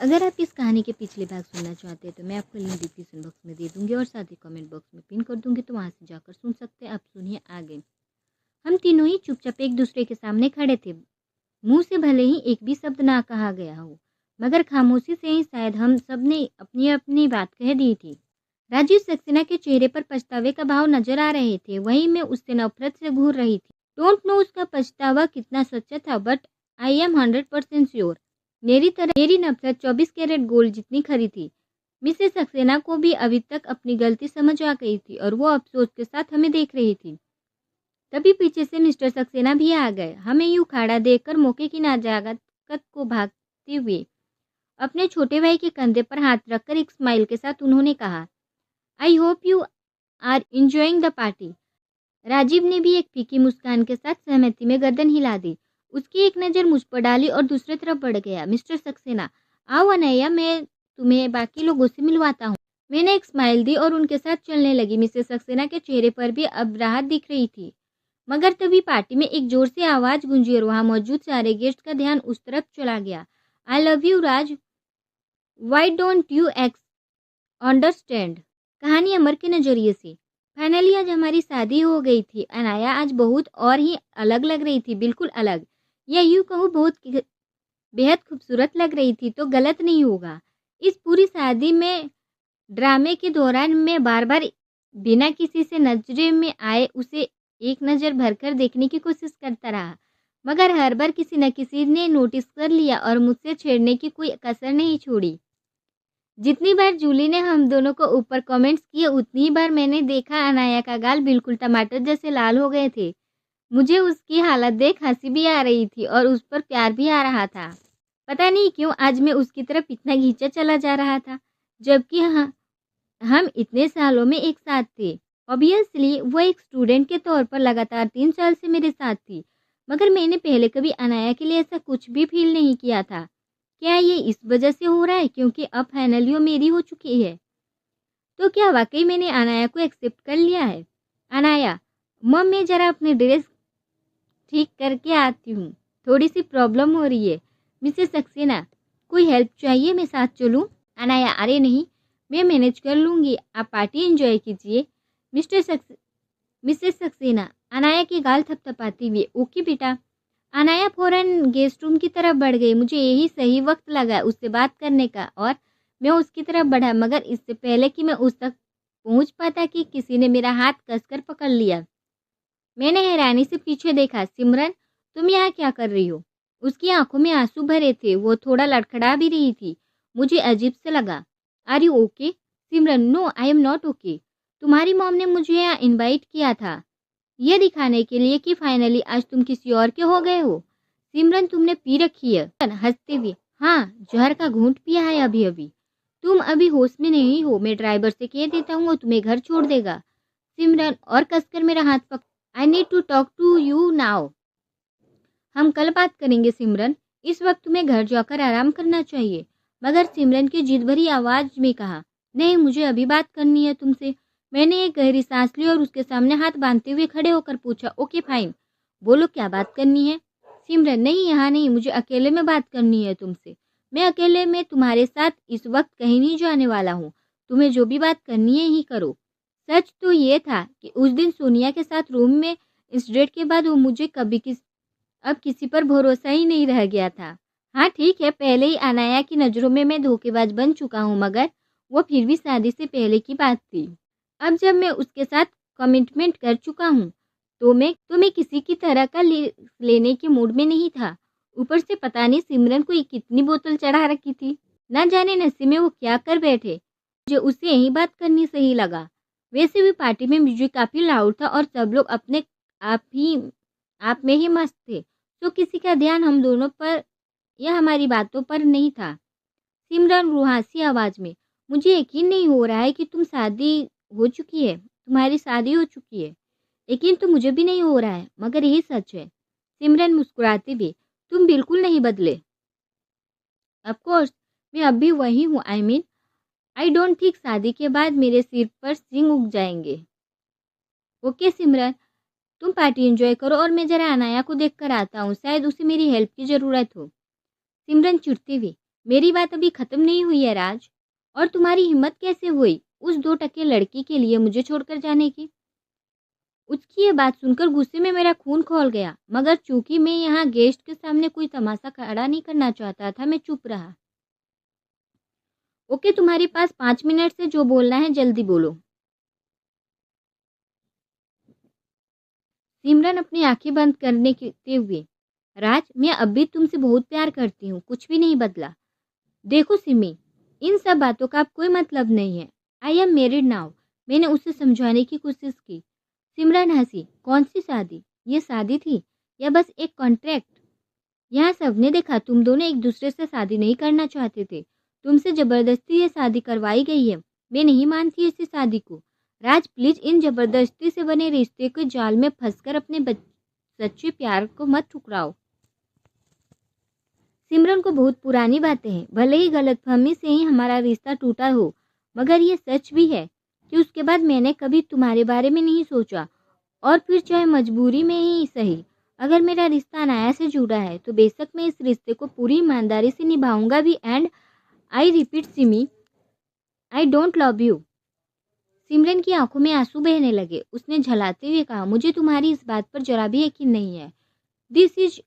अगर आप इस कहानी के पिछले भाग सुनना चाहते हैं तो मैं आपको लिंक डिस्क्रिप्शन बॉक्स में दे दूंगी और साथ ही कमेंट बॉक्स में पिन कर दूंगी, तो वहाँ से जाकर सुन सकते हैं। आप सुनिए आगे। हम तीनों ही चुपचाप एक दूसरे के सामने खड़े थे। मुंह से भले ही एक भी शब्द ना कहा गया हो, मगर खामोशी से ही शायद हम सब ने अपनी अपनी बात कह दी थी। राजीव सक्सेना के चेहरे पर पछतावे का भाव नजर आ रहे थे, वहीं मैं उससे नफरत से घूर रही थी। डोंट नो उसका पछतावा कितना सच्चा था, बट आई एम 100% श्योर मेरी नफरत 24 कैरेट गोल्ड जितनी खरी थी। मिसेस सक्सेना को भी अभी तक अपनी गलती समझ आ गई थी और वो अफसोस के साथ हमें देख रही थी। तभी पीछे से मिस्टर सक्सेना भी आ गए। हमें यूं खड़ा देखकर मौके की नाजाकत को भागते हुए अपने छोटे भाई के कंधे पर हाथ रखकर एक स्माइल के साथ उन्होंने कहा, I hope you are enjoying the party. Rajiv ने भी एक फीकी मुस्कान के साथ सहमति में गर्दन हिला दी। उसकी एक नज़र मुझ पर डाली और दूसरी तरफ बढ़ गया। मिस्टर सक्सेना, आओ अनैया, मैं तुम्हें बाकी लोगों से मिलवाता हूँ। मैंने एक स्माइल दी और उनके साथ चलने लगी। मिसेस सक्सेना के चेहरे पर भी अब राहत दिख रही थी, मगर तभी पार्टी में एक जोर से आवाज़ गूंजी और वहाँ मौजूद सारे गेस्ट का ध्यान उस तरफ चला गया। I love you Raj, why don't you understand. कहानी अमर के नज़रिए से। फाइनली आज हमारी शादी हो गई थी। अनाया आज बहुत और ही अलग लग रही थी, बिल्कुल अलग, या यूँ कहूँ बहुत बेहद खूबसूरत लग रही थी तो गलत नहीं होगा। इस पूरी शादी में ड्रामे के दौरान मैं बार बार बिना किसी से नजरे में आए उसे एक नज़र भरकर देखने की कोशिश करता रहा, मगर हर बार किसी न किसी ने नोटिस कर लिया और मुझसे छेड़ने की कोई कसर नहीं छोड़ी। जितनी बार जूली ने हम दोनों को ऊपर कमेंट्स किए, उतनी ही बार मैंने देखा अनाया का गाल बिल्कुल टमाटर जैसे लाल हो गए थे। मुझे उसकी हालत देख हंसी भी आ रही थी और उस पर प्यार भी आ रहा था। पता नहीं क्यों आज मैं उसकी तरफ इतना खींचा चला जा रहा था, जबकि हम इतने सालों में एक साथ थे। ऑब्वियसली वो एक स्टूडेंट के तौर पर लगातार 3 साल से मेरे साथ थी, मगर मैंने पहले कभी अनाया के लिए ऐसा कुछ भी फील नहीं किया था। क्या ये इस वजह से हो रहा है क्योंकि अब फाइनली मेरी हो चुकी है? तो क्या वाकई मैंने अनाया को एक्सेप्ट कर लिया है? अनाया, मम, मैं जरा अपनी ड्रेस ठीक करके आती हूँ, थोड़ी सी प्रॉब्लम हो रही है। मिसेस सक्सेना, कोई हेल्प चाहिए, मैं साथ चलूँ? अनाया, अरे नहीं, मैं मैनेज कर लूँगी, आप पार्टी एंजॉय कीजिए। मिसेस सक्सेना अनाया की गाल थपथपाती हुई, ओके बेटा। अनाया फौरन गेस्ट रूम की तरफ बढ़ गई। मुझे यही सही वक्त लगा उससे बात करने का और मैं उसकी तरफ बढ़ा, मगर इससे पहले कि मैं उस तक पहुंच पाता कि किसी ने मेरा हाथ कसकर पकड़ लिया। मैंने हैरानी से पीछे देखा। सिमरन, तुम यहाँ क्या कर रही हो? उसकी आंखों में आंसू भरे थे, वो थोड़ा लड़खड़ा भी रही थी। मुझे अजीब से लगा। Are you okay? Simran, no I am not okay. तुम्हारी मॉम ने मुझे यहाँ इनवाइट किया था ये दिखाने के लिए कि फाइनली आज तुम किसी और के हो गए हो। सिमरन, तुमने पी रखी है? हंसते हुए, हाँ, जहर का घूंट पिया है अभी अभी। तुम अभी होश में नहीं हो, मैं ड्राइवर से कह देता हूँ वो तुम्हें घर छोड़ देगा। सिमरन और कसकर मेरा हाथ पकड़, I need to talk to you now. हम कल बात करेंगे सिमरन, इस वक्त तुम्हें घर जाकर आराम करना चाहिए। मगर सिमरन की जिद भरी आवाज में कहा, नहीं, मुझे अभी बात करनी है तुमसे। मैंने एक गहरी सांस ली और उसके सामने हाथ बांधते हुए खड़े होकर पूछा, ओके फाइन, बोलो क्या बात करनी है? सिमरन, नहीं, यहाँ नहीं, मुझे अकेले में बात करनी है तुमसे। मैं अकेले में तुम्हारे साथ इस वक्त कहीं नहीं जाने वाला हूँ। तुम्हें जो भी बात करनी है ही करो। सच तो ये था कि उस दिन सोनिया के साथ रूम में इंसिडेंट के बाद वो मुझे अब किसी पर भरोसा ही नहीं रह गया था। हाँ ठीक है, पहले ही अनाया की नज़रों में मैं धोखेबाज बन चुका हूँ, मगर वो फिर भी शादी से पहले की बात थी। अब जब मैं उसके साथ कमिटमेंट कर चुका हूँ तो मैं किसी की तरह का लेने के मूड में नहीं था। ऊपर से पता नहीं सिमरन को कितनी बोतल चढ़ा रखी थी। ना जाने नशे में वो क्या कर बैठे। मुझे उससे यही बात करनी सही लगा। वैसे भी पार्टी में म्यूजिक काफ़ी लाउड था और सब लोग अपने आप में ही मस्त थे, तो किसी का ध्यान हम दोनों पर या हमारी बातों पर नहीं था। सिमरन रुहासी आवाज़ में, मुझे यकीन नहीं हो रहा है कि तुम्हारी शादी हो चुकी है। यकीन तो मुझे भी नहीं हो रहा है, मगर यही सच है। सिमरन मुस्कुराते हुए, तुम बिल्कुल नहीं बदले। ऑफ कोर्स, मैं अब भी वही हूँ। आई डोंट थिंक शादी के बाद मेरे सिर पर सिंग उग जाएंगे। ओके सिमरन, तुम पार्टी एंजॉय करो और मैं जरा अनाया को देख कर आता हूँ, शायद उसे मेरी हेल्प की ज़रूरत हो। सिमरन चिढ़ते हुए, मेरी बात अभी खत्म नहीं हुई है राज। और तुम्हारी हिम्मत कैसे हुई उस 2 टके लड़की के लिए मुझे छोड़कर जाने की? उसकी ये बात सुनकर गुस्से में मेरा खून खौल गया, मगर चूंकि मैं यहाँ गेस्ट के सामने कोई तमाशा खड़ा नहीं करना चाहता था, मैं चुप रहा। ओके, तुम्हारे पास 5 मिनट से जो बोलना है जल्दी बोलो। सिमरन अपनी आंखें बंद करने के हुए, राज मैं अब भी तुमसे बहुत प्यार करती हूँ, कुछ भी नहीं बदला। देखो सिमी, इन सब बातों का अब कोई मतलब नहीं है। I am married now. मैंने उसे समझाने की कोशिश की। सिमरन हंसी। कौन सी शादी? ये शादी थी या बस एक कॉन्ट्रैक्ट? यहाँ सबने देखा तुम दोनों एक दूसरे से शादी नहीं करना चाहते थे। तुमसे जबरदस्ती ये शादी करवाई गई है। मैं नहीं मानती ऐसी शादी को। राज प्लीज इन जबरदस्ती से बने रिश्ते के जाल में फंसकर अपने सच्चे प्यार को मत ठुकराओ। सिमरन को बहुत पुरानी बातें हैं। भले ही गलतफहमी से ही हमारा रिश्ता टूटा हो, मगर ये सच भी है कि उसके बाद मैंने कभी तुम्हारे बारे में नहीं सोचा। और फिर चाहे मजबूरी में ही सही, अगर मेरा रिश्ता अनाया से जुड़ा है तो बेशक मैं इस रिश्ते को पूरी ईमानदारी से निभाऊंगा भी। And I repeat Simi, I don't love you. Simran की आंखों में आंसू बहने लगे। उसने झलाते हुए कहा, मुझे तुम्हारी इस बात पर जरा भी यकीन नहीं है। This is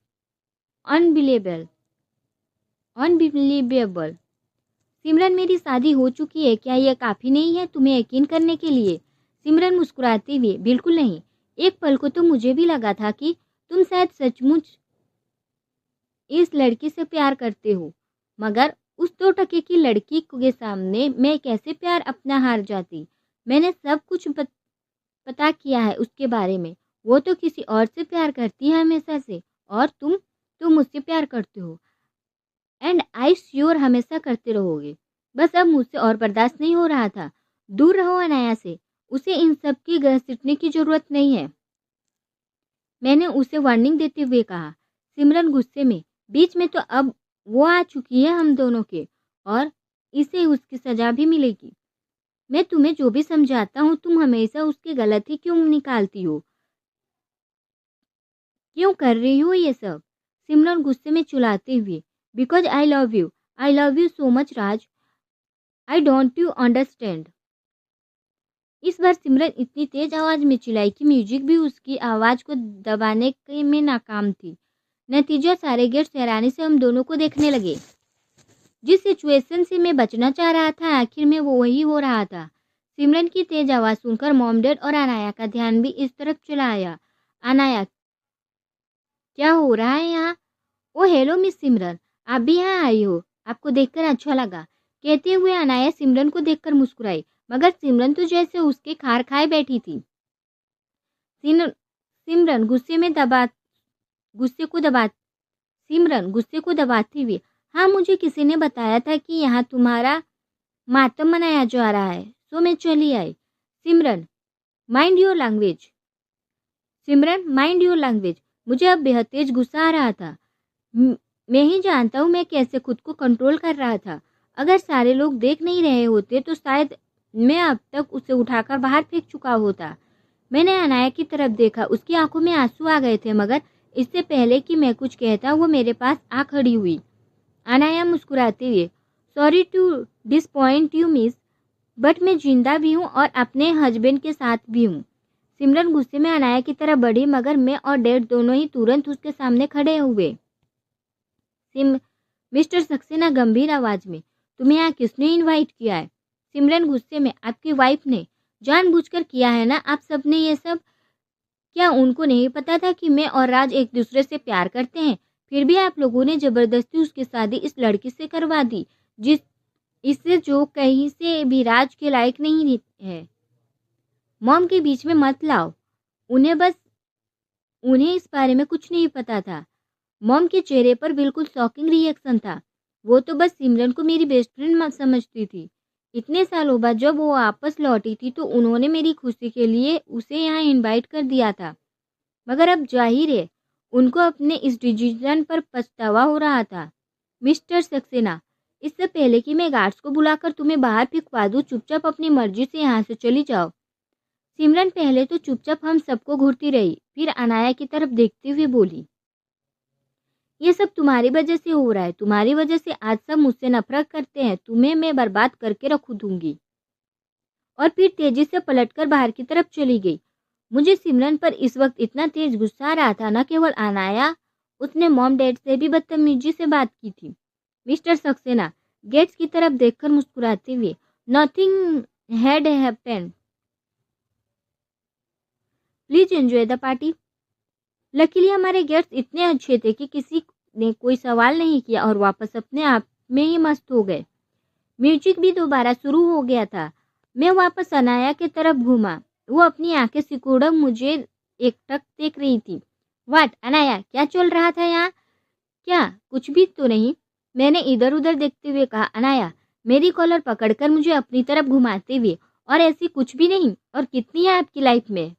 unbelievable, unbelievable. Simran, मेरी शादी हो चुकी है, क्या यह काफ़ी नहीं है तुम्हें यकीन करने के लिए? सिमरन मुस्कुराते हुए, बिल्कुल नहीं। एक पल को तो मुझे भी लगा था कि तुम शायद सचमुच इस लड़की से प्यार करते हो, मगर उस 2 टके की लड़की के सामने मैं कैसे प्यार अपना हार जाती। मैंने सब कुछ पता किया है उसके बारे में। वो तो किसी और से प्यार करती है हमेशा से, और तुम मुझसे प्यार करते हो। एंड आई श्योर हमेशा करते रहोगे। बस अब मुझसे और बर्दाश्त नहीं हो रहा था। दूर रहो अनाया से। उसे इन सब की घसीटने की जरूरत नहीं है, मैंने उसे वार्निंग देते हुए कहा। सिमरन गुस्से में, बीच में तो अब वो आ चुकी है हम दोनों के, और इसे उसकी सजा भी मिलेगी। मैं तुम्हें जो भी समझाता हूँ तुम हमेशा उसकी गलती क्यों निकालती हो? क्यों कर रही हो ये सब? सिमरन गुस्से में चिल्लाते हुए, because I love you so much Raj, I don't you understand. इस बार सिमरन इतनी तेज आवाज में चिल्लाई कि म्यूजिक भी उसकी आवाज को दबाने में नाकाम थी। नतीजा, सारे गेस्ट हैरानी से हम दोनों को देखने लगे। जिस सिचुएशन से मैं बचना चाह रहा था, आखिर में वो वही हो रहा था। सिमरन की तेज आवाज सुनकर मॉम डैड और अनाया का ध्यान भी इस तरफ चला आया। अनाया, क्या हो रहा है यहाँ? ओ हेलो मिस सिमरन, आप भी यहाँ आई हो, आपको देखकर अच्छा लगा। कहते हुए अनाया सिमरन को देखकर मुस्कुराई, मगर सिमरन तो जैसे उसके खार खाए बैठी थी। सिमरन गुस्से को दबाते हुए, हाँ मुझे किसी ने बताया था कि यहाँ तुम्हारा मातम मनाया जा रहा है, सो मैं चली आई। सिमरन, माइंड योर लैंग्वेज। मुझे अब बेहद तेज गुस्सा आ रहा था। मैं ही जानता हूँ मैं कैसे खुद को कंट्रोल कर रहा था। अगर सारे लोग देख नहीं रहे होते तो शायद मैं अब तक उसे उठाकर बाहर फेंक चुका होता। मैंने अनाया की तरफ देखा, उसकी आंखों में आंसू आ गए थे, मगर इससे पहले कि मैं कुछ कहता वो मेरे पास आ खड़ी हुई। अनाया मुस्कुराते हुए, sorry to disappoint you miss, but मैं जिंदा भी हूँ और अपने हस्बैंड के साथ भी हूँ। सिमरन गुस्से में अनाया की तरफ बढ़ी, मगर मैं और डैड दोनों ही तुरंत उसके सामने खड़े हुए। मिस्टर सक्सेना गंभीर आवाज में, तुम्हें यहाँ किसने इनवाइट किया है? सिमरन गुस्से में, आपकी वाइफ ने। जानबूझकर किया है ना आप सबने ये सब? क्या उनको नहीं पता था कि मैं और राज एक दूसरे से प्यार करते हैं? फिर भी आप लोगों ने जबरदस्ती उसकी शादी इस लड़की से करवा दी, इससे जो कहीं से भी राज के लायक नहीं है। मॉम के बीच में मत लाओ, उन्हें इस बारे में कुछ नहीं पता था। मॉम के चेहरे पर बिल्कुल शॉकिंग रिएक्शन था। वो तो बस सिमरन को मेरी बेस्ट फ्रेंड समझती थी। इतने सालों बाद जब वो वापस लौटी थी तो उन्होंने मेरी खुशी के लिए उसे यहाँ इनवाइट कर दिया था, मगर अब जाहिर है उनको अपने इस डिसीजन पर पछतावा हो रहा था। मिस्टर सक्सेना, इससे पहले कि मैं गार्ड्स को बुलाकर तुम्हें बाहर फेंकवा दूं, चुपचाप अपनी मर्जी से यहाँ से चली जाओ। सिमरन पहले तो चुपचाप हम सबको घूरती रही, फिर अनाया की तरफ देखते हुए बोली, ये सब तुम्हारी वजह से हो रहा है, तुम्हारी वजह से आज सब मुझसे नफरत करते हैं, तुम्हें मैं बर्बाद करके रख दूंगी। और फिर तेजी से पलटकर बाहर की तरफ चली गई। मुझे सिमरन पर इस वक्त इतना तेज गुस्सा आ रहा था, न केवल अनाया, उसने मॉम डैड से भी बदतमीजी से बात की थी। मिस्टर सक्सेना गेट्स की तरफ देखकर मुस्कुराते हुए, nothing had happened, please enjoy the party. Luckily हमारे गेट्स इतने अच्छे थे कि किसी ने कोई सवाल नहीं किया और वापस अपने आप में ही मस्त हो गए। म्यूजिक भी दोबारा शुरू हो गया था। मैं वापस अनाया की तरफ घूमा। वो अपनी आंखें सिकोड़कर मुझे एकटक देख रही थी। वाट अनाया, क्या चल रहा था यहाँ? क्या कुछ भी तो नहीं? मैंने इधर उधर देखते हुए कहा। अनाया मेरी कॉलर पकड़कर मुझे अपनी तरफ घुमाते हुए, और ऐसी कुछ भी नहीं। और कितनी है आपकी लाइफ में?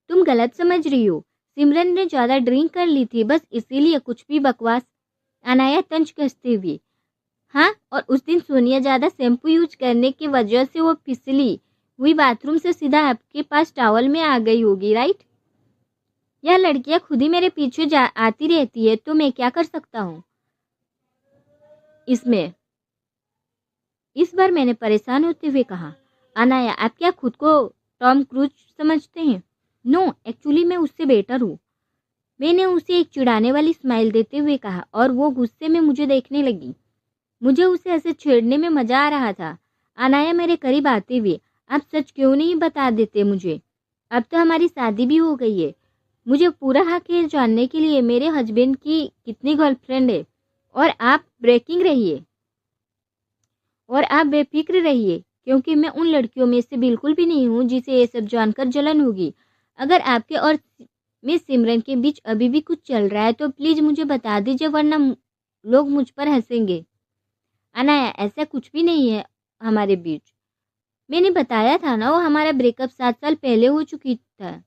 तुम गलत समझ रही हो। सिमरन ने ज्यादा ड्रिंक कर ली थी, बस इसीलिए कुछ भी बकवास। अनाया तंज कसते हुए, हाँ, और उस दिन सोनिया ज्यादा शैम्पू यूज करने की वजह से वो फिसली हुई बाथरूम से सीधा आपके पास टॉवल में आ गई होगी, राइट? यह लड़कियां खुद ही मेरे पीछे आती रहती है, तो मैं क्या कर सकता हूँ इसमें? इस बार मैंने परेशान होते हुए कहा। अनाया आप क्या खुद को टॉम क्रूज समझते हैं? नो, एक्चुअली मैं उससे बेटर हूँ। मैंने उसे एक चिढ़ाने वाली स्माइल देते हुए कहा, और वो गुस्से में मुझे देखने लगी। मुझे उसे ऐसे छेड़ने में मजा आ रहा था। अनाया मेरे करीब आते हुए, आप सच क्यों नहीं बता देते मुझे? अब तो हमारी शादी भी हो गई है। मुझे पूरा हक है जानने के लिए मेरे हस्बैंड की कितनी गर्लफ्रेंड है। और आप बेफिक्र रहिए, क्योंकि मैं उन लड़कियों में से बिल्कुल भी नहीं हूँ जिसे ये सब जानकर जलन होगी। अगर आपके और मिस सिमरन के बीच अभी भी कुछ चल रहा है तो प्लीज मुझे बता दीजिए, वरना लोग मुझ पर हंसेंगे। अनाया ऐसा कुछ भी नहीं है हमारे बीच। मैंने बताया था ना, वो हमारा ब्रेकअप 7 साल पहले हो चुकी था।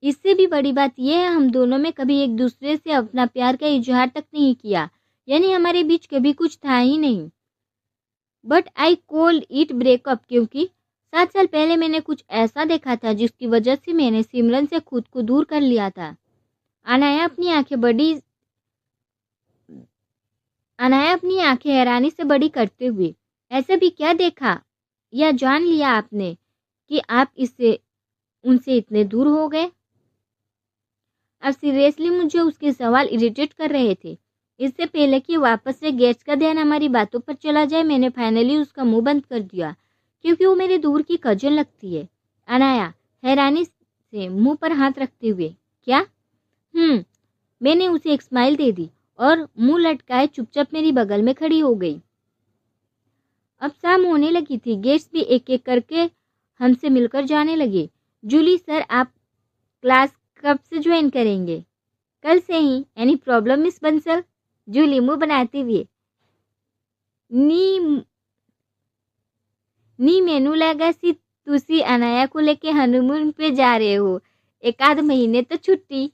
इससे भी बड़ी बात यह है, हम दोनों में कभी एक दूसरे से अपना प्यार का इजहार तक नहीं किया, यानी हमारे बीच कभी कुछ था ही नहीं। But I called it breakup, क्योंकि 7 साल पहले मैंने कुछ ऐसा देखा था जिसकी वजह से मैंने सिमरन से खुद को दूर कर लिया था। अनाया अपनी आंखें हैरानी से बड़ी करते हुए, ऐसा भी क्या देखा या जान लिया आपने कि आप उनसे इतने दूर हो गए? अब सीरियसली मुझे उसके सवाल इरिटेट कर रहे थे। इससे पहले कि वापस से गेट्स का ध्यान हमारी बातों पर चला जाए, मैंने फाइनली उसका मुंह बंद कर दिया, क्योंकि वो मेरे दूर की कजन लगती है। अनाया हैरानी से मुंह पर हाथ रखते हुए, क्या? मैंने उसे एक स्माइल दे दी और मुंह लटकाए चुपचाप मेरी बगल में खड़ी हो गई। अब शाम होने लगी थी। गेट्स भी एक एक करके हमसे मिलकर जाने लगे। जूली सर, आप क्लास कब से ज्वाइन करेंगे? कल से ही। Any problem miss Bansal? Julie मुंह बनाते हुए, नी मेनू लगा सी तुसी अनाया को लेके हनीमून पे जा रहे हो, 1 आध महीने तो छुट्टी।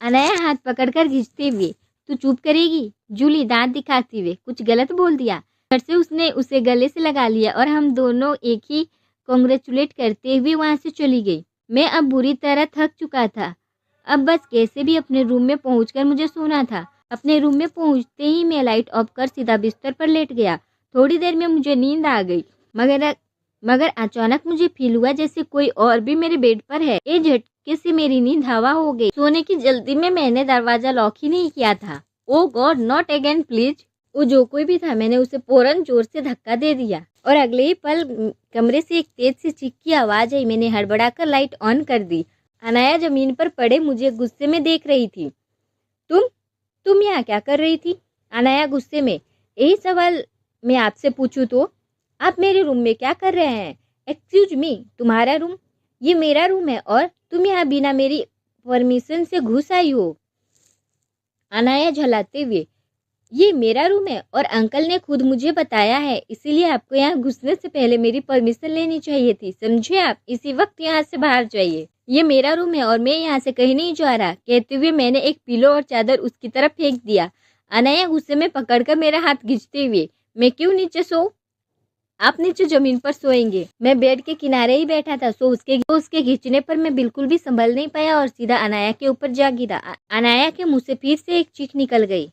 अनाया हाथ पकड़कर खींचते हुए, तू चुप करेगी? जूली दांत दिखाते हुए, कुछ गलत बोल दिया? झट से उसने उसे गले से लगा लिया और हम दोनों एक ही कॉन्ग्रेचुलेट करते हुए वहां से चली गई। मैं अब बुरी तरह थक चुका था। अब बस कैसे भी अपने रूम में पहुंचकर मुझे सोना था। अपने रूम में पहुंचते ही मैं लाइट ऑफ कर सीधा बिस्तर पर लेट गया। थोड़ी देर में मुझे नींद आ गई, मगर अचानक मुझे फील हुआ जैसे कोई और भी मेरे बेड पर है। ये झटके से मेरी नींद हवा हो गई। सोने की जल्दी में मैंने दरवाजा लॉक ही नहीं किया था। ओ गॉड, नॉट अगेन प्लीज। वो जो कोई भी था, मैंने उसे फौरन जोर से धक्का दे दिया और अगले ही पल कमरे से एक तेज सी चीख की आवाज आई। मैंने हड़बड़ाकर लाइट ऑन कर दी। अनाया जमीन पर पड़े मुझे गुस्से में देख रही थी। तुम यहाँ क्या कर रही थी? अनाया गुस्से में, यही सवाल मैं आपसे पूछूं तो? आप मेरे रूम में क्या कर रहे हैं? एक्सक्यूज मी, तुम्हारा रूम? ये मेरा रूम है और तुम यहाँ बिना मेरी परमिशन से घुस आई हो। अनाया झल्लाते हुए, ये मेरा रूम है और अंकल ने खुद मुझे बताया है, इसीलिए आपको यहाँ घुसने से पहले मेरी परमिशन लेनी चाहिए थी, समझे? आप इसी वक्त यहाँ से बाहर जाइए। ये मेरा रूम है और मैं यहाँ से कहीं नहीं जा रहा। कहते हुए मैंने एक पिलो और चादर उसकी तरफ फेंक दिया। अनाया गुस्से में पकड़कर मेरा हाथ खींचते हुए, मैं क्यों नीचे सो? आप नीचे जमीन पर सोएंगे। मैं बेड के किनारे ही बैठा था, सो उसके खींचने पर मैं बिल्कुल भी संभल नहीं पाया और सीधा अनाया के ऊपर जा गिरा। अनाया के मुंह से फिर से एक चीख निकल गई।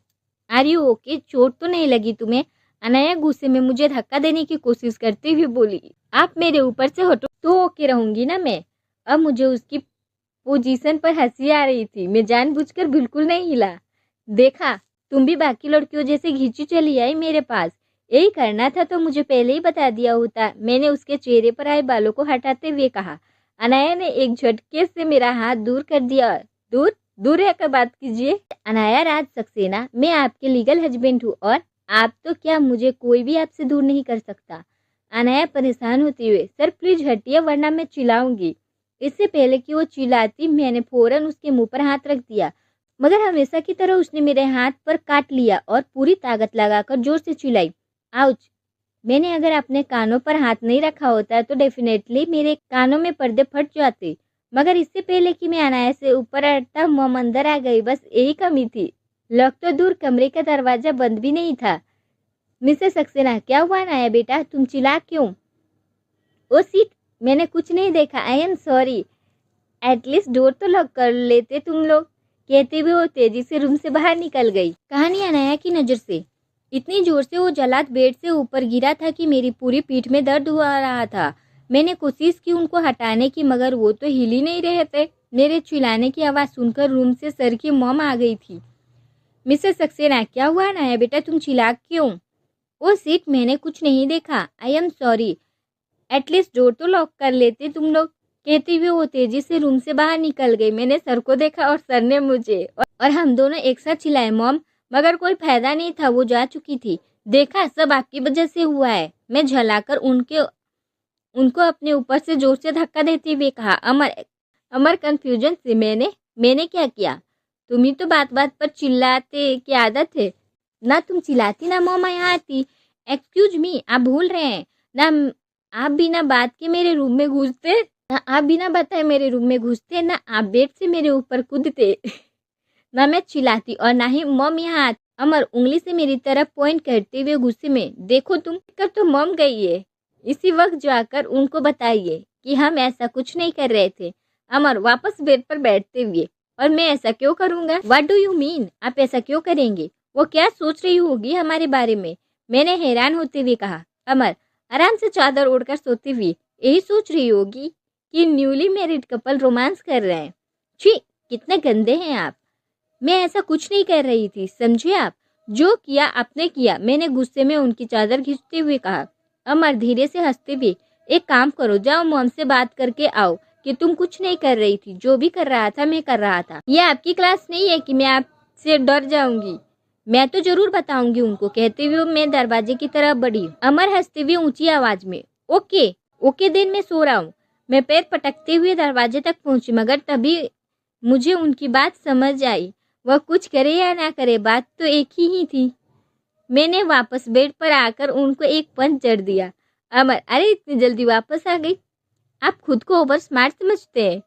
Are you okay? चोट तो नहीं लगी तुम्हें? अनाया गुस्से में मुझे धक्का देने की कोशिश करते हुए बोली। आप मेरे ऊपर से हटो तो ओके रहूंगी ना मैं। अब मुझे उसकी पोजीशन पर हंसी आ रही थी। मैं जानबूझकर बिल्कुल नहीं हिला। देखा, तुम भी बाकी लड़कियों जैसे घिंची चली आई मेरे पास। यही करना था तो मुझे पहले ही बता दिया होता, मैंने उसके चेहरे पर आए बालों को हटाते हुए कहा। अनाया ने एक झटके से मेरा हाथ दूर कर दिया। दूर दूर रहकर बात कीजिए। अनाया राज सक्सेना, मैं आपके लीगल हस्बैंड हूँ और आप तो क्या, मुझे कोई भी आपसे दूर नहीं कर सकता। अनाया परेशान होते हुए, सर प्लीज हटिए वरना मैं चिल्लाऊंगी। इससे पहले कि वो चिल्लाती मैंने फौरन उसके मुंह पर हाथ रख दिया, मगर हमेशा की तरह उसने मेरे हाथ पर काट लिया और पूरी ताकत लगाकर जोर से चिल्लाई, आउच। मैंने अगर अपने कानों पर हाथ नहीं रखा होता तो डेफिनेटली मेरे कानों में पर्दे फट जाते, मगर इससे पहले कि मैं अनाया से ऊपर हटता मॉम अंदर आ गई। बस यही कमी थी। लग तो दूर, कमरे का दरवाजा बंद भी नहीं था। मिसेस सक्सेना, क्या हुआ अनाया बेटा, तुम चिल्ला क्यों? ओ सीट, मैंने कुछ नहीं देखा, I am sorry. At least door तो लॉक कर लेते तुम लोग, कहते हुए वो तेजी से रूम से बाहर निकल गई। कहानी अनाया की नज़र से इतनी जोर से वो जल्लाद बेड से ऊपर गिरा था कि मेरी पूरी पीठ में दर्द हुआ रहा था। मैंने कोशिश की उनको हटाने की, मगर वो तो हिल ही नहीं रहे थे। मेरे चिल्लाने की आवाज़ सुनकर रूम से सर की मॉम आ गई थी। मिसेस सक्सेना, क्या हुआ अनाया बेटा, तुम चिल्ला क्यों? ओ सीट, मैंने कुछ नहीं देखा, I am sorry. At least door तो लॉक कर लेते तुम लोग, कहते हुए वो तेजी से रूम से बाहर निकल गई। मैंने सर को देखा और सर ने मुझे, और हम दोनों एक साथ चिल्लाए मॉम, मगर कोई फायदा नहीं था, वो जा चुकी थी। देखा, सब आपकी वजह से हुआ है। मैं झलाकर उनको अपने ऊपर से जोर से धक्का देते हुए कहा। अमर कंफ्यूजन से, मैंने क्या किया? तुम ही तो बात बात पर चिल्लाते की आदत है ना, तुम चिल्लाती ना मॉम यहाँ आती। एक्सक्यूज मी, आप भूल रहे हैं ना, आप बिना बात के मेरे रूम में घुसते ना, आप बिना बताए मेरे रूम में घुसते ना, आप बेड से मेरे ऊपर कूदते ना मैं चिल्लाती और ना ही मॉम यहाँ आती। अमर उंगली से मेरी तरफ पॉइंट करते हुए गुस्से में, देखो तुम कर तो मॉम गई है, इसी वक्त जाकर उनको बताइए कि हम ऐसा कुछ नहीं कर रहे थे। अमर वापस बेड पर बैठते हुए, और मैं ऐसा क्यों करूँगा? व्हाट डू यू मीन, आप ऐसा क्यों करेंगे? वो क्या सोच रही होगी हमारे बारे में? मैंने हैरान होते हुए कहा। अमर आराम से चादर ओढ़कर सोती हुई, यही सोच रही होगी कि न्यूली मैरिड कपल रोमांस कर रहे हैं। छी, कितने गंदे हैं आप। मैं ऐसा कुछ नहीं कर रही थी, समझे आप? जो किया आपने किया, मैंने गुस्से में उनकी चादर खींचते हुए कहा। अमर धीरे से हंसते हुए, एक काम करो, जाओ मॉम से बात करके आओ कि तुम कुछ नहीं कर रही थी, जो भी कर रहा था मैं कर रहा था। ये आपकी क्लास नहीं है कि मैं आपसे डर जाऊंगी। मैं तो जरूर बताऊंगी उनको, कहते हुए मैं दरवाजे की तरफ बढ़ी। अमर हंसते हुए ऊंची आवाज में, ओके ओके दिन मैं सो रहा हूँ। मैं पैर पटकते हुए दरवाजे तक पहुंची, मगर तभी मुझे उनकी बात समझ आई। वह कुछ करे या ना करे, बात तो एक ही थी। मैंने वापस बेड पर आकर उनको एक पंच जड़ दिया। अमर, अरे इतनी जल्दी वापस आ गई, आप खुद को ओवर स्मार्ट समझते हैं?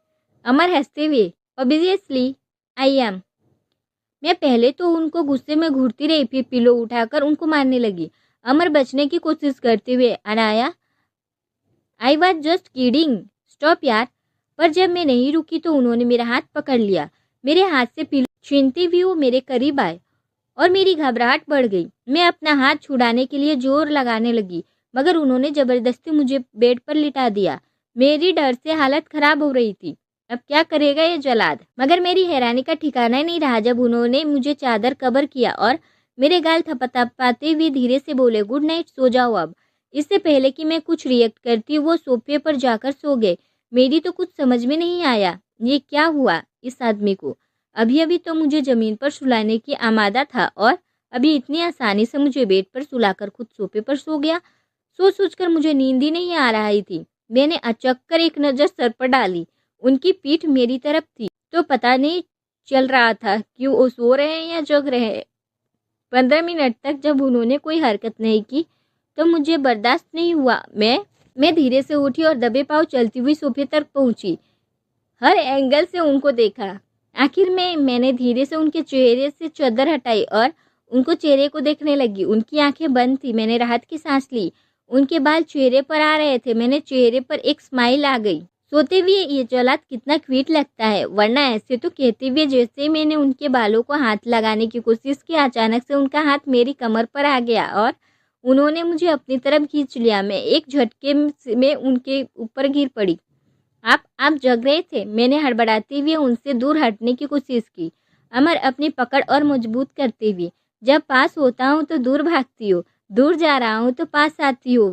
अमर हंसते हुए, ऑब्वियसली आई एम। मैं पहले तो उनको गुस्से में घूरती रही, फिर पिलो उठाकर उनको मारने लगी। अमर बचने की कोशिश करते हुए, Anaya I was just kidding, stop यार। पर जब मैं नहीं रुकी तो उन्होंने मेरा हाथ पकड़ लिया। मेरे हाथ से पिलो छीनते हुए वो मेरे करीब आए और मेरी घबराहट बढ़ गई। मैं अपना हाथ छुड़ाने के लिए जोर लगाने लगी, मगर उन्होंने जबरदस्ती मुझे बेड पर लिटा दिया। मेरी डर से हालत खराब हो रही थी। अब क्या करेगा ये जलाद? मगर मेरी हैरानी का ठिकाना ही नहीं रहा जब उन्होंने मुझे चादर कवर किया और मेरे गाल थपथपाते हुए धीरे से बोले, गुड नाइट, सो जाओ अब। इससे पहले कि मैं कुछ रिएक्ट करती वो सोफे पर जाकर सो गए। मेरी तो कुछ समझ में नहीं आया, ये क्या हुआ इस आदमी को? अभी अभी तो मुझे जमीन पर सुलाने की आमादा था और अभी इतनी आसानी से मुझे बेड पर सुलाकर खुद सोफे पर सो गया। सोच सोचकर मुझे नींद ही नहीं आ रही थी। मैंने अचक कर एक नज़र सर पर डाली। उनकी पीठ मेरी तरफ थी, तो पता नहीं चल रहा था कि वो सो रहे हैं या जग रहे हैं। 15 मिनट तक जब उन्होंने कोई हरकत नहीं की तो मुझे बर्दाश्त नहीं हुआ। मैं धीरे से उठी और दबे पाँव चलती हुई सोफे तक पहुंची। हर एंगल से उनको देखा। आखिर में मैंने धीरे से उनके चेहरे से चादर हटाई और उनको चेहरे को देखने लगी। उनकी आंखें बंद थी। मैंने राहत की सांस ली। उनके बाल चेहरे पर आ रहे थे। मैंने चेहरे पर एक स्माइल आ गई। सोते हुए ये जल्लाद कितना क्यूट लगता है, वरना ऐसे तो कहते हुए जैसे मैंने उनके बालों को हाथ लगाने की कोशिश की, अचानक से उनका हाथ मेरी कमर पर आ गया और उन्होंने मुझे अपनी तरफ खींच लिया। मैं एक झटके में उनके ऊपर गिर पड़ी। आप जग रहे थे? मैंने हड़बड़ाते हुए उनसे दूर हटने की कोशिश की। अमर अपनी पकड़ और मजबूत करते हुए, जब पास होता हूँ तो दूर भागती हो, दूर जा रहा हूँ तो पास आती हो।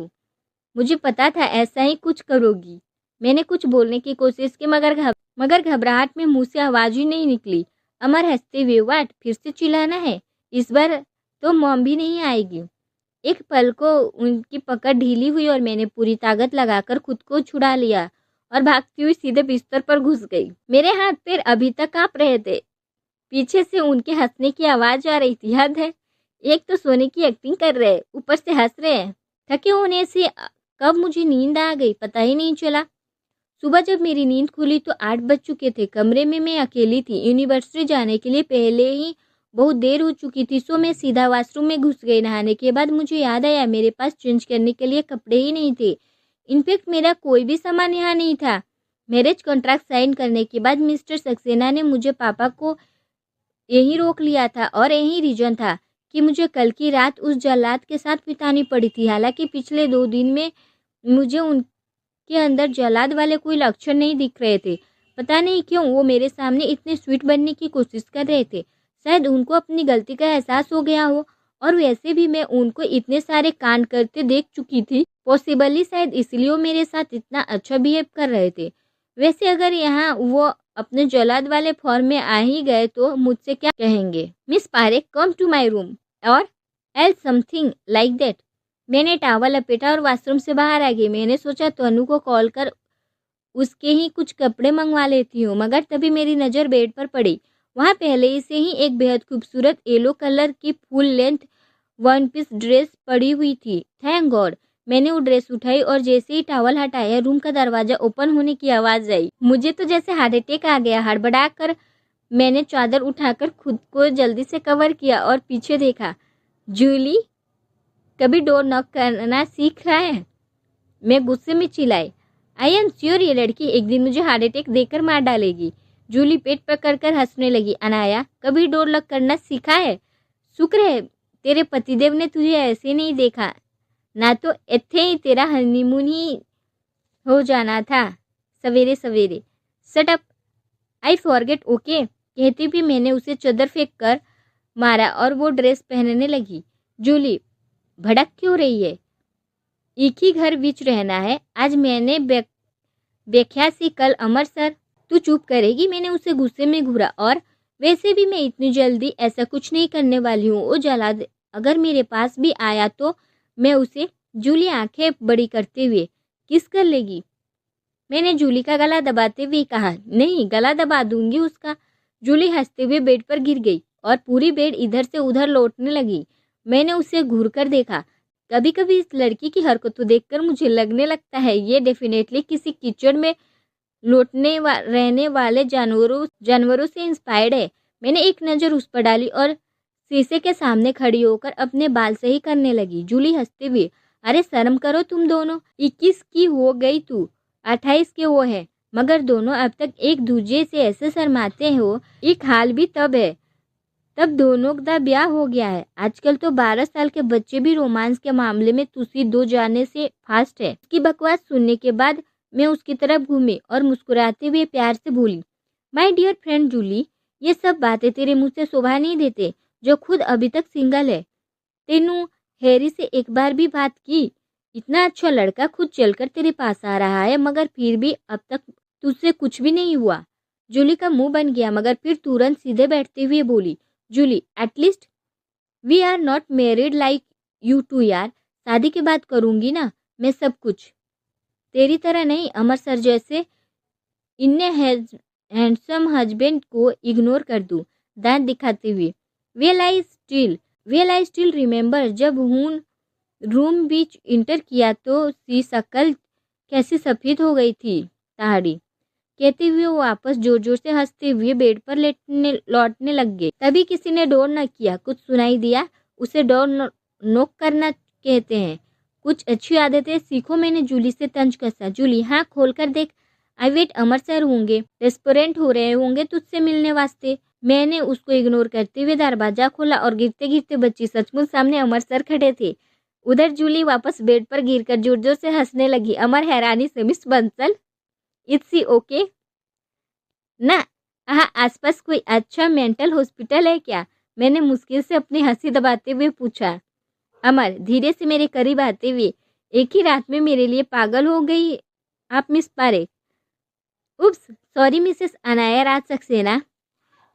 मुझे पता था ऐसा ही कुछ करोगी। मैंने कुछ बोलने की कोशिश की, मगर घबराहट में मुंह से आवाज ही नहीं निकली। अमर हंसते हुए, वाट, फिर से चिल्लाना है? इस बार तो मॉम भी नहीं आएगी। एक पल को उनकी पकड़ ढीली हुई और मैंने पूरी ताकत लगाकर खुद को छुड़ा लिया और भागती हुई सीधे बिस्तर पर घुस गई। मेरे हाथ पैर अभी तक कांप रहे थे। पीछे से उनके हंसने की आवाज आ रही थी। हद है, एक तो सोने की एक्टिंग कर रहे, ऊपर से हंस रहे हैं। थके होने से कब मुझे नींद आ गई पता ही नहीं चला। सुबह जब मेरी नींद खुली तो 8 बज चुके थे। कमरे में मैं अकेली थी। यूनिवर्सिटी जाने के लिए पहले ही बहुत देर हो चुकी थी, सो मैं सीधा वॉशरूम में घुस गई। नहाने के बाद मुझे याद आया मेरे पास चेंज करने के लिए कपड़े ही नहीं थे। इनफैक्ट मेरा कोई भी सामान यहाँ नहीं था। मैरिज कॉन्ट्रैक्ट साइन करने के बाद मिस्टर सक्सेना ने मुझे पापा को यहीं रोक लिया था और यही रीजन था कि मुझे कल की रात उस जल्लाद के साथ बितानी पड़ी थी। हालांकि पिछले 2 दिन में मुझे उनके अंदर जल्लाद वाले कोई लक्षण नहीं दिख रहे थे। पता नहीं क्यों वो मेरे सामने इतने स्वीट बनने की कोशिश कर रहे थे। शायद उनको अपनी गलती का एहसास हो गया हो, और वैसे भी मैं उनको इतने सारे कांड करते देख चुकी थी। पॉसिबली शायद इसलिए वो मेरे साथ इतना अच्छा बिहेव कर रहे थे। वैसे अगर यहाँ वो अपने जल्लाद वाले फॉर्म में आ ही गए तो मुझसे क्या कहेंगे? Miss Parekh, come to my room और एल समथिंग लाइक दैट। मैंने टावल लपेटा और वॉशरूम से बाहर आ गई। मैंने सोचा तनु को कॉल कर उसके ही कुछ कपड़े मंगवा लेती हूँ, मगर तभी मेरी नज़र बेड पर पड़ी। वहाँ पहले से ही एक बेहद खूबसूरत येलो कलर की फुल लेंथ 1 पीस ड्रेस पड़ी हुई थी। Thank God. मैंने वो ड्रेस उठाई और जैसे ही टॉवल हटाया रूम का दरवाजा ओपन होने की आवाज़ आई। मुझे तो जैसे हार्ट अटैक आ गया। हड़बड़ा कर मैंने चादर उठाकर खुद को जल्दी से कवर किया और पीछे देखा। जूली, कभी डोर नॉक करना सीख रहा है? मैं गुस्से में चिल्लाई। आई एम श्योर ये लड़की एक दिन मुझे हार्ट अटैक देकर मार डालेगी। जूली पेट पकड़कर हंसने लगी। अनाया, कभी डोर लॉक करना सीखा है? शुक्र है तेरे पतिदेव ने तुझे ऐसे नहीं देखा, ना तो इत्थे ही तेरा हनीमून ही हो जाना था सवेरे सवेरे। सट अप, आई फॉरगेट, ओके। कहती भी मैंने उसे चादर फेंक कर मारा और वो ड्रेस पहनने लगी। जूली, भड़क क्यों रही है? एक ही घर बीच रहना है। आज मैंने व्याख्या सी, कल अमर सर। तू चुप करेगी? मैंने उसे गुस्से में घूरा। और वैसे भी मैं इतनी जल्दी ऐसा कुछ नहीं करने वाली हूँ। वो जल्लाद अगर मेरे पास भी आया तो मैं उसे, जूली आंखें बड़ी करते हुए, किस कर लेगी? मैंने जूली का गला दबाते हुए कहा। नहीं, गला दबा दूंगी उसका। जूली हंसते हुए बेड पर गिर गई और पूरी बेड इधर से उधर लौटने लगी। मैंने उसे घूर कर देखा। कभी कभी इस लड़की की हरकतों देखकर मुझे लगने लगता है ये डेफिनेटली किसी कीचड़ में रहने वाले जानवरों से इंस्पायर्ड है। मैंने एक नज़र उस पर डाली और शीशे के सामने खड़ी होकर अपने बाल सही करने लगी। जूली हंसते हुए, अरे शर्म करो तुम दोनों। 21 की हो गई तू, 28 के वो है, मगर दोनों अब तक एक दूसरे से ऐसे शर्माते हो। एक हाल भी तब है तब दोनों का ब्याह हो गया है। आजकल तो 12 साल के बच्चे भी रोमांस के मामले में तुसी दो जाने से फास्ट है। उसकी बकवास सुनने के बाद मैं उसकी तरफ घूमी और मुस्कुराते हुए प्यार से बोली, माय डियर फ्रेंड जूली, ये सब बातें तेरे मुंह से शोभा नहीं देते, जो खुद अभी तक सिंगल है। तेनू हैरी से एक बार भी बात की? इतना अच्छा लड़का खुद चलकर तेरे पास आ रहा है, मगर फिर भी अब तक तुझसे कुछ भी नहीं हुआ। जूली का मुंह बन गया, मगर फिर तुरंत सीधे बैठते हुए बोली, Julie, at least we are not married like you two यार। शादी के बाद करूंगी ना मैं सब कुछ, तेरी तरह नहीं, अमर सर जैसे इन्ने हैंडसम हस्बैंड को इग्नोर कर दूं। दांत दिखाते हुए, वेल आई स्टिल रिमेंबर जब रूम बीच इंटर किया तो सी शक्ल कैसी सफ़ेद हो गई थी ताड़ी। कहते हुए वो वापस जोर जोर से हंसते हुए बेड पर लौटने लग गए। तभी किसी ने डोर न किया। कुछ सुनाई दिया। उसे डोर नॉक करना कहते हैं। कुछ अच्छी आदतें सीखो, मैंने जूली से तंज कसा। जूली, हाँ खोल कर देख। आई वेट, अमर सर होंगे, रेस्टोरेंट हो रहे होंगे तुझसे मिलने वास्ते। मैंने उसको इग्नोर करते हुए दरवाजा खोला और गिरते गिरते बच्ची। सचमुच सामने अमर सर खड़े थे। उधर जूली वापस बेड पर गिरकर जोर जोर से हंसने लगी। अमर हैरानी से, miss Bansal, it's she okay ना? हाँ, आसपास कोई अच्छा मेंटल हॉस्पिटल है क्या? मैंने मुश्किल से अपनी हंसी दबाते हुए पूछा। अमर धीरे से मेरे करीब आते हुए, एक ही रात में मेरे लिए पागल हो गई आप मिस पारे। उप्स, सॉरी मिसेस अनाया राज सक्सेना।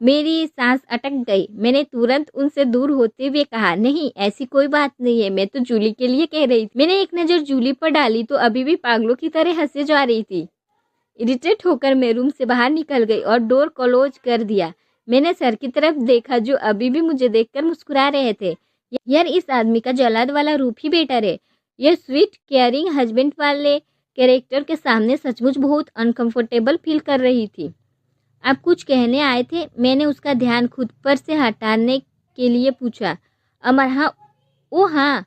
मेरी सांस अटक गई। मैंने तुरंत उनसे दूर होते हुए कहा, नहीं ऐसी कोई बात नहीं है, मैं तो जूली के लिए कह रही थी। मैंने एक नज़र जूली पर डाली तो अभी भी पागलों की तरह हंसे जा रही थी। इरिटेट होकर मैं रूम से बाहर निकल गई और डोर क्लोज कर दिया। मैंने सर की तरफ देखा जो अभी भी मुझे देखकर मुस्कुरा रहे थे। यार, इस आदमी का जल्लाद वाला रूप ही बेटर है। यह स्वीट केयरिंग हस्बैंड वाले कैरेक्टर के सामने सचमुच बहुत अनकंफर्टेबल फील कर रही थी। आप कुछ कहने आए थे? मैंने उसका ध्यान खुद पर से हटाने के लिए पूछा। अमर, हाँ, ओ हाँ,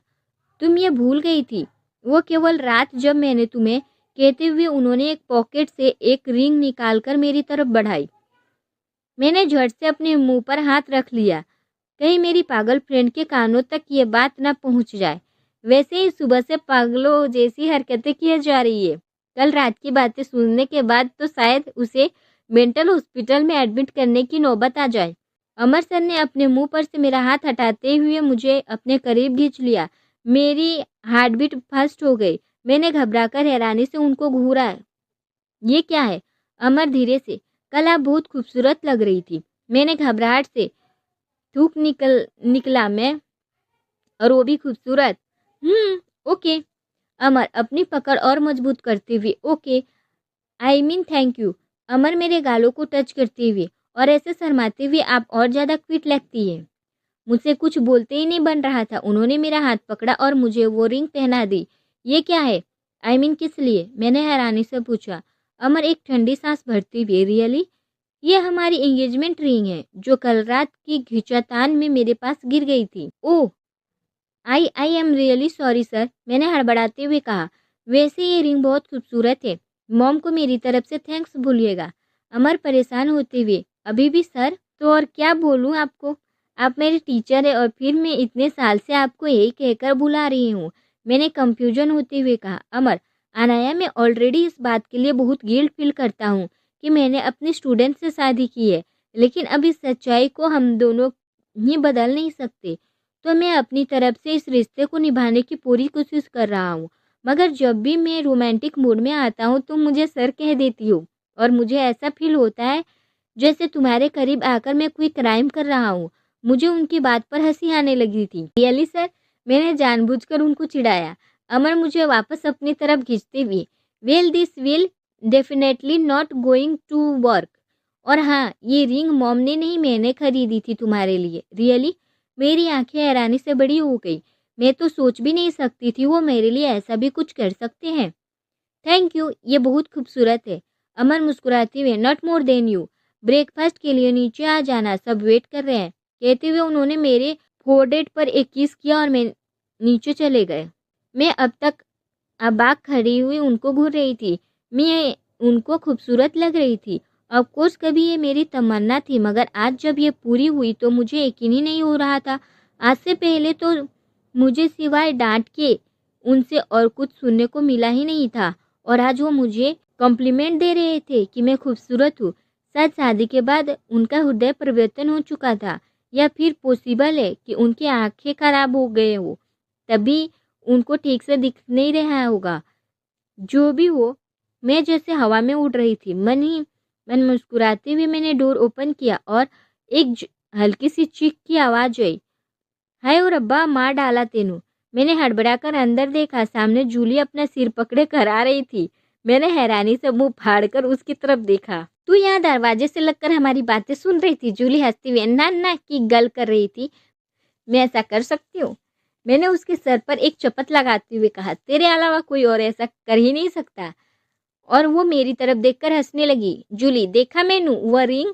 तुम ये भूल गई थी। वो केवल रात जब मैंने तुम्हें, कहते हुए उन्होंने एक पॉकेट से एक रिंग निकालकर मेरी तरफ बढ़ाई। मैंने झट से अपने मुंह पर हाथ रख लिया, कहीं मेरी पागल फ्रेंड के कानों तक ये बात न पहुंच जाए। वैसे ही सुबह से पागलों जैसी हरकतें की जा रही है। कल रात की बातें सुनने के बाद तो शायद उसे मेंटल हॉस्पिटल में एडमिट करने की नौबत आ जाए। अमर सर ने अपने मुंह पर से मेरा हाथ हटाते हुए मुझे अपने करीब खींच लिया। मेरी हार्ट बीट फास्ट हो गई। मैंने घबराकर हैरानी से उनको घूरा। ये क्या है? अमर धीरे से, कल आप बहुत खूबसूरत लग रही थी। मैंने घबराहट से, थूक निकला मैं, और वो भी खूबसूरत। ओके। अमर अपनी पकड़ और मजबूत करते हुए, okay, I mean thank you. Amar मेरे गालों को टच करते हुए, और ऐसे शर्माते हुए, आप और ज़्यादा क्विट लगती है। मुझसे कुछ बोलते ही नहीं बन रहा था। उन्होंने मेरा हाथ पकड़ा और मुझे वो रिंग पहना दी। ये क्या है? आई मीन किस लिए? मैंने हैरानी से पूछा। अमर एक ठंडी सांस भरते हुए, रियली? ये हमारी एंगेजमेंट रिंग है जो कल रात की खिंचातान में मेरे पास गिर गई थी। Oh, I am really sorry sir, मैंने हड़बड़ाते हुए कहा। वैसे ये रिंग बहुत खूबसूरत है। मॉम को मेरी तरफ से थैंक्स भूलिएगा। अमर परेशान होते हुए, अभी भी सर? तो और क्या बोलूँ आपको? आप मेरे टीचर है और फिर मैं इतने साल से आपको यही कहकर बुला रही हूँ। मैंने कंफ्यूजन होते हुए कहा। अमर, अनाया, मैं ऑलरेडी इस बात के लिए बहुत गिल्ट फील करता हूँ कि मैंने अपने स्टूडेंट से शादी की है, लेकिन अब इस सच्चाई को हम दोनों ही बदल नहीं सकते। तो मैं अपनी तरफ से इस रिश्ते को निभाने की पूरी कोशिश कर रहा हूँ, मगर जब भी मैं रोमांटिक मूड में आता हूँ तो मुझे सर कह देती हूँ और मुझे ऐसा फील होता है जैसे तुम्हारे करीब आकर मैं कोई क्राइम कर रहा हूँ। मुझे उनकी बात पर हंसी आने लगी थी। Really sir? मैंने जानबूझकर उनको चिढ़ाया। अमर मुझे वापस अपनी तरफ खींचते हुए, well this will definitely not going to work. और हाँ, ये रिंग मॉम ने नहीं, मैंने खरीदी थी तुम्हारे लिए। रियली? मेरी आंखें हैरानी से बड़ी हो गई। मैं तो सोच भी नहीं सकती थी वो मेरे लिए ऐसा भी कुछ कर सकते हैं। थैंक यू, ये बहुत खूबसूरत है। अमर मुस्कुराते हुए, not more than you. Breakfast के लिए नीचे आ जाना, सब वेट कर रहे हैं। कहते हुए उन्होंने मेरे फोरहेड पर एक किस किया और मैं नीचे चले गए। मैं अब तक अबाक खड़ी हुई उनको घूर रही थी। मैं उनको खूबसूरत लग रही थी। ऑफ कोर्स कभी ये मेरी तमन्ना थी, मगर आज जब ये पूरी हुई तो मुझे यकीन ही नहीं हो रहा था। आज से पहले तो मुझे सिवाय डांट के उनसे और कुछ सुनने को मिला ही नहीं था, और आज वो मुझे कॉम्प्लीमेंट दे रहे थे कि मैं खूबसूरत हूँ। शायद शादी के बाद उनका हृदय परिवर्तन हो चुका था, या फिर पॉसिबल है कि उनकी आंखें खराब हो गए हो, तभी उनको ठीक से दिख नहीं रहा होगा। जो भी हो, मैं जैसे हवा में उड़ रही थी। मन ही मन मुस्कुराते हुए मैंने डोर ओपन किया और एक हल्की सी चीख की आवाज़ आई, हाय और अब्बा, मार डाला तेनू। मैंने हड़बड़ाकर अंदर देखा। सामने जूली अपना सिर पकड़े करा रही थी। मैंने हैरानी से मुंह फाड़कर उसकी तरफ देखा। तू यहाँ दरवाजे से लगकर हमारी बातें सुन रही थी? जूली हंसती हुई ना की गल कर रही थी। मैं ऐसा कर सकती हूँ? मैंने उसके सर पर एक चपत लगाते हुए कहा, तेरे अलावा कोई और ऐसा कर ही नहीं सकता। और वो मेरी तरफ देखकर हंसने लगी। जूली, देखा मैनू वह रिंग?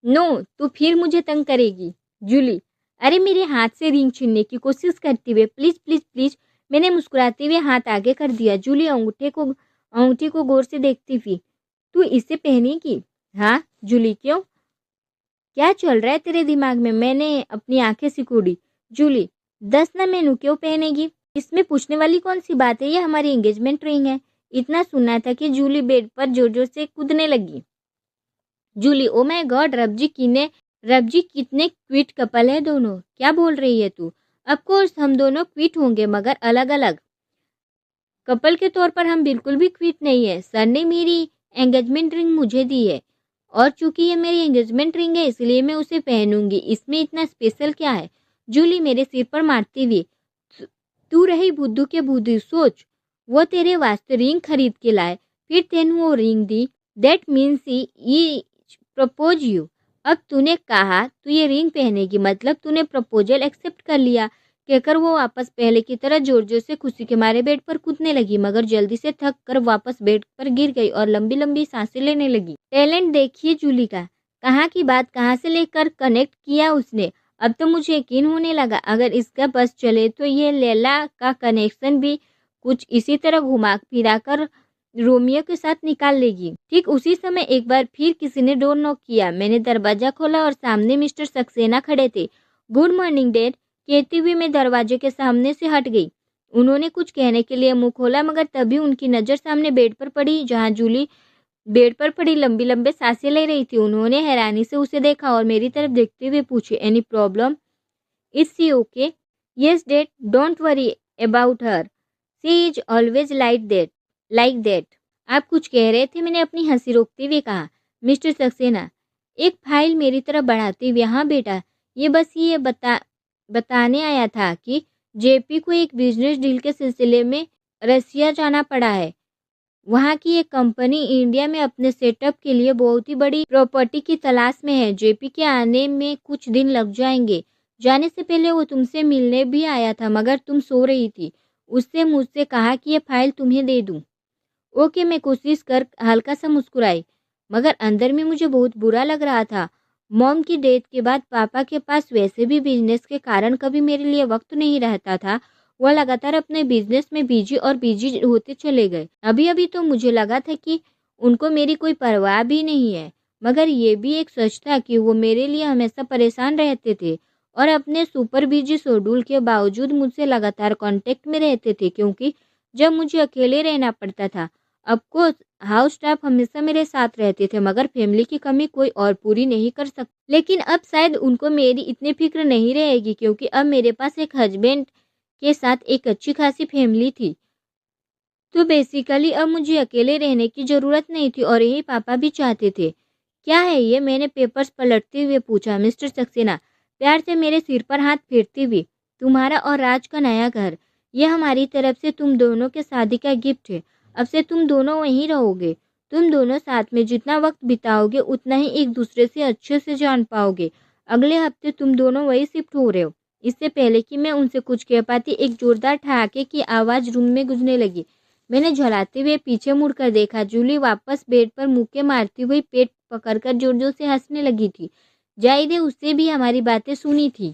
नो, तू फिर मुझे तंग करेगी। जूली, अरे मेरे हाथ से रिंग छीनने की कोशिश करती हुए, प्लीज प्लीज प्लीज, मैंने मुस्कुराते हुए हाथ आगे कर दिया। जूली अंगूठी को गौर से देखती हुई, तू इसे पहनेगी? हाँ। जूली, क्यों? क्या चल रहा है तेरे दिमाग में? मैंने अपनी आंखें सिकुड़ी। जूली, दस ना मैनू, क्यों पहनेगी? इसमें पूछने वाली कौन सी बात है? ये हमारी एंगेजमेंट रिंग है। इतना सुना था कि जूली बेड पर जोर जोर से कूदने लगी। जूली, ओ माय गॉड, रब जी कितने क्विट कपल है दोनों। क्या बोल रही है तू? ऑफ कोर्स हम दोनों क्विट होंगे, मगर अलग अलग। कपल के तौर पर हम बिल्कुल भी क्विट नहीं है। सर ने मेरी एंगेजमेंट रिंग मुझे दी है, और चूंकि ये मेरी एंगेजमेंट रिंग है इसलिए मैं उसे पहनूंगी। इसमें इतना स्पेशल क्या है? जूली मेरे सिर पर मारती हुई, तू रही बुद्धू के बुद्धू। सोच, वो तेरे वास्ते रिंग खरीद के लाए, फिर तेनू वो ring the. That means he propose you. अब तूने कहा तू ये रिंग पहनेगी, मतलब तूने प्रपोजल एक्सेप्ट कर लिया। कहकर वो वापस पहले की तरह जोर जोर से खुशी के मारे बेड पर कूदने लगी, मगर जल्दी से थक कर वापस बेड पर गिर गई और लंबी लंबी सांसें लेने लगी। टैलेंट देखिए जूली का, कहाँ की बात कहाँ से लेकर कनेक्ट किया उसने। अब तो मुझे यकीन होने लगा, अगर इसका बस चले तो ये लैला का कनेक्शन भी कुछ इसी तरह घुमा फिरा कर रोमियो के साथ निकाल लेगी। ठीक उसी समय एक बार फिर किसी ने डोर नॉक किया। मैंने दरवाजा खोला और सामने मिस्टर सक्सेना खड़े थे। गुड मॉर्निंग डैड, कहती हुई मैं दरवाजे के सामने से हट गई। उन्होंने कुछ कहने के लिए मुंह खोला, मगर तभी उनकी नज़र सामने बेड पर पड़ी, जहां जूली बेड पर पड़ी लंबी लंबे सांसें ले रही थी। उन्होंने हैरानी से उसे देखा और मेरी तरफ देखते हुए पूछे, any problem? Is she okay? Yes dad, don't worry about her, she is always like that. आप कुछ कह रहे थे? मैंने अपनी हंसी रोकते हुए कहा। मिस्टर सक्सेना एक फाइल मेरी तरफ बढ़ाते हुए, हाँ बेटा, ये बस ये बताने आया था कि जेपी को एक बिजनेस डील के सिलसिले में रसिया जाना पड़ा है। वहाँ की एक कंपनी इंडिया में अपने सेटअप के लिए बहुत ही बड़ी प्रॉपर्टी की तलाश में है। जेपी के आने में कुछ दिन लग जाएंगे। जाने से पहले वो तुमसे मिलने भी आया था, मगर तुम सो रही थी। उससे मुझसे कहा कि ये फाइल तुम्हें दे दूं। ओके, मैं कोशिश कर हल्का सा मुस्कुराई, मगर अंदर में मुझे बहुत बुरा लग रहा था। मॉम की डेथ के बाद पापा के पास वैसे भी बिजनेस के कारण कभी मेरे लिए वक्त नहीं रहता था। वह लगातार अपने बिजनेस में बिजी और बिजी होते चले गए। अभी अभी तो मुझे लगा था कि उनको मेरी कोई परवाह भी नहीं है, मगर ये भी एक सच था कि वो मेरे लिए हमेशा परेशान रहते थे और अपने सुपर बिजी शेड्यूल के बावजूद मुझसे लगातार कांटेक्ट में रहते थे, क्योंकि जब मुझे अकेले रहना पड़ता था, ऑफकोर्स हाउस स्टाफ हमेशा मेरे साथ रहते थे, मगर फैमिली की कमी कोई और पूरी नहीं कर सकता। लेकिन अब शायद उनको मेरी इतनी फिक्र नहीं रहेगी, क्योंकि अब मेरे पास एक हस्बैंड के साथ एक अच्छी खासी फैमिली थी। तो बेसिकली अब मुझे अकेले रहने की ज़रूरत नहीं थी, और यही पापा भी चाहते थे। क्या है ये? मैंने पेपर्स पलटते हुए पूछा। मिस्टर सक्सेना प्यार से मेरे सिर पर हाथ फेरती हुई, तुम्हारा और राज का नया घर, यह हमारी तरफ से तुम दोनों के शादी का गिफ्ट है। अब से तुम दोनों वहीं रहोगे। तुम दोनों साथ में जितना वक्त बिताओगे उतना ही एक दूसरे से अच्छे से जान पाओगे। अगले हफ्ते तुम दोनों वहीं शिफ्ट हो रहे हो। इससे पहले कि मैं उनसे कुछ कह पाती, एक जोरदार ठहाके की आवाज़ रूम में गूंजने लगी। मैंने झलाते हुए पीछे मुड़कर देखा। जूली वापस बेड पर मुक्के मारती हुई पेट पकड़कर जोर जोर से हंसने लगी थी। जाहिर है उससे भी हमारी बातें सुनी थी।